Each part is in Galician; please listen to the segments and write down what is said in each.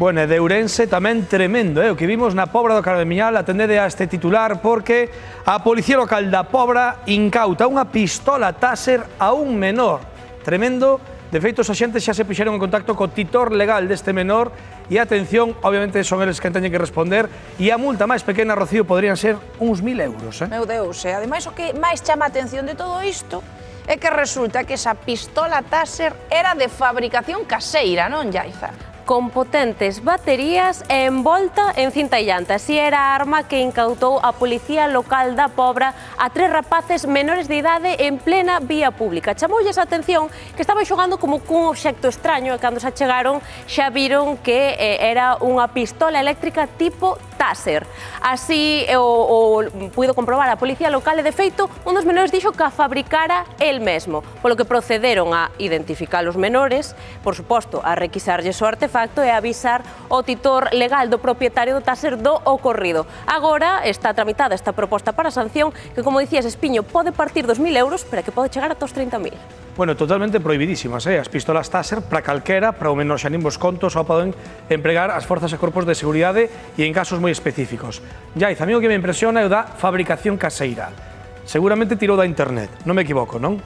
Bueno, de Ourense tamén tremendo, o que vimos na Pobra do Cardemiñal. Atendede a este titular porque a Policía Local da Pobra incauta unha pistola Taser a un menor. Tremendo. De feito, os axentes xa se puxeron en contacto co titor legal deste menor e, atención, obviamente son eles quen teñen que responder, e a multa máis pequena, Rocío, podrían ser uns 1000 euros. Meu Deus, e ademais o que máis chama a atención de todo isto é que resulta que esa pistola Taser era de fabricación caseira, non, Yaiza? Con potentes baterías e envolta en cinta illanta. Así era a arma que incautou a Policía Local da Pobra a 3 rapaces menores de idade en plena vía pública. Chamoulles a atención que estaban xogando como cun obxecto extraño e cando se achegaron xa viron que era unha pistola eléctrica tipo Taser. Así o puido comprobar a Policía Local e, de feito, un dos menores dixo que a fabricara el mesmo, polo que procederon a identificar os menores, por suposto, a requisarlles o artefacto e a avisar o titor legal do propietario do Taser do ocorrido. Agora está tramitada esta proposta para sanción que, como dicías, Espiño, pode partir dos 1000 euros, pero que pode chegar ata os 30.000. Bueno, totalmente prohibidísimas, as pistolas Taser para calquera, para o menor xa nin vos conto, só poden empregar as forzas e corpos de seguridade e en casos moi específicos. Yaiza, a mí o que me impresiona é o da fabricación caseira. Seguramente tirou da internet, non me equivoco, non?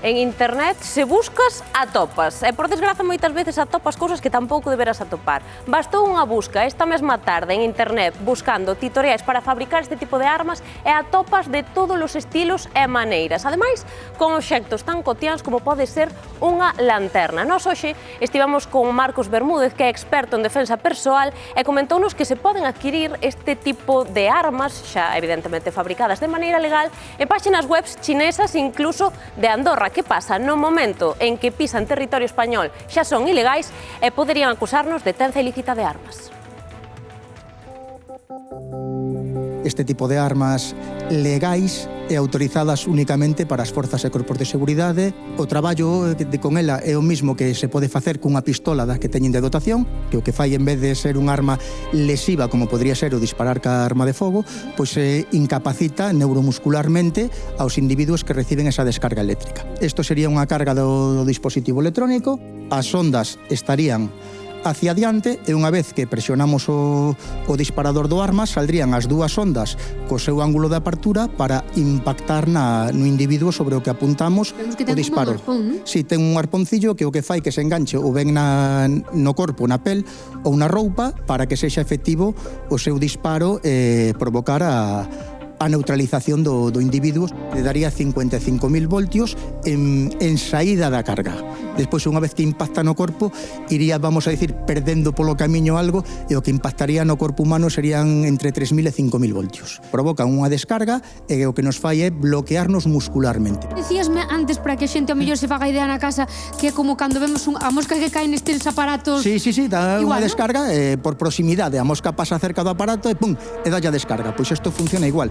En internet, se buscas, atopas. E, por desgraza, moitas veces atopas cousas que tampouco deberas atopar. Bastou unha busca esta mesma tarde en internet buscando tutoriais para fabricar este tipo de armas e atopas de todos os estilos e maneiras. Ademais, con obxectos tan cotiáns como pode ser unha lanterna. Nós hoxe estivamos con Marcos Bermúdez, que é experto en defensa persoal, e comentounos que se poden adquirir este tipo de armas, xa evidentemente fabricadas de maneira legal, en páxinas webs chinesas, incluso de Andorra. Que pasa? No momento en que pisan territorio español xa son ilegais e poderían acusarnos de tenza ilícita de armas. Este tipo de armas legais e autorizadas únicamente para as forzas e corpos de seguridade. O traballo con ela é o mismo que se pode facer cunha pistola da que teñen de dotación, que o que fai en vez de ser unha arma lesiva, como podría ser o disparar ca arma de fogo, pois incapacita neuromuscularmente aos individuos que reciben esa descarga eléctrica. Isto sería unha carga do dispositivo electrónico, as ondas estarían hacia adiante e unha vez que presionamos o disparador do arma saldrían as dúas ondas co seu ángulo de apertura para impactar no individuo sobre o que apuntamos o disparo. Si ten un arponcillo que o que fai que se enganche ou ben no corpo, na pel ou na roupa para que sexa efectivo o seu disparo e provocar a neutralización do individuo. Le daría 55.000 voltios en saída da carga. Despois, unha vez que impacta no corpo, iría, vamos a decir, perdendo polo camiño algo, e o que impactaría no corpo humano serían entre 3.000 e 5.000 voltios. Provocan unha descarga e o que nos fai é bloquearnos muscularmente. Dicíasme antes, para que a xente ao mellor se faga idea na casa, que é como cando vemos a mosca que cae nestes aparatos... Sí, dá unha descarga por proximidade. A mosca pasa cerca do aparato e pum, e dá a descarga. Pois isto funciona igual.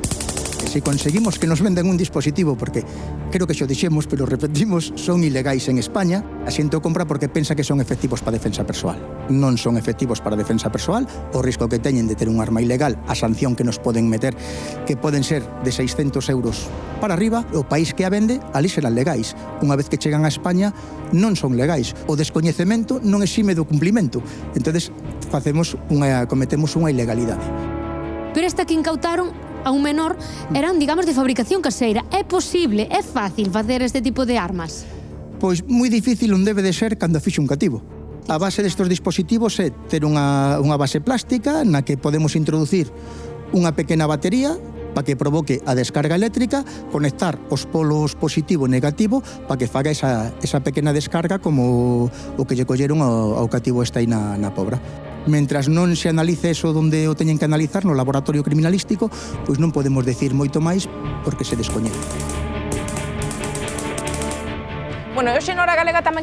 Se conseguimos que nos venden un dispositivo, porque creo que xo dixemos, pero repetimos, son ilegais en España, a xente o compra porque pensa que son efectivos para defensa persoal. Non son efectivos para defensa persoal, o risco que teñen de ter un arma ilegal, a sanción que nos poden meter, que poden ser de 600 euros para arriba, o país que a vende, ali serán legais. Unha vez que chegan a España, non son legais. O descoñecemento non exime do cumplimento. Entonces, cometemos unha ilegalidade. Pero esta que incautaron a un menor eran, digamos, de fabricación caseira. É posible, é fácil facer este tipo de armas? Pois moi difícil non debe de ser cando fixe un cativo. A base destes dispositivos é ter unha base plástica na que podemos introducir unha pequena batería para que provoque a descarga eléctrica, conectar os polos positivo e negativo para que faga esa pequena descarga como o que lle colleron ao cativo este aí na Pobra. Mentras non se analice eso onde o teñen que analizar no laboratorio criminalístico, pois non podemos decir moito máis porque se descoñece. Bueno, e hoxe na Hora Galega tamén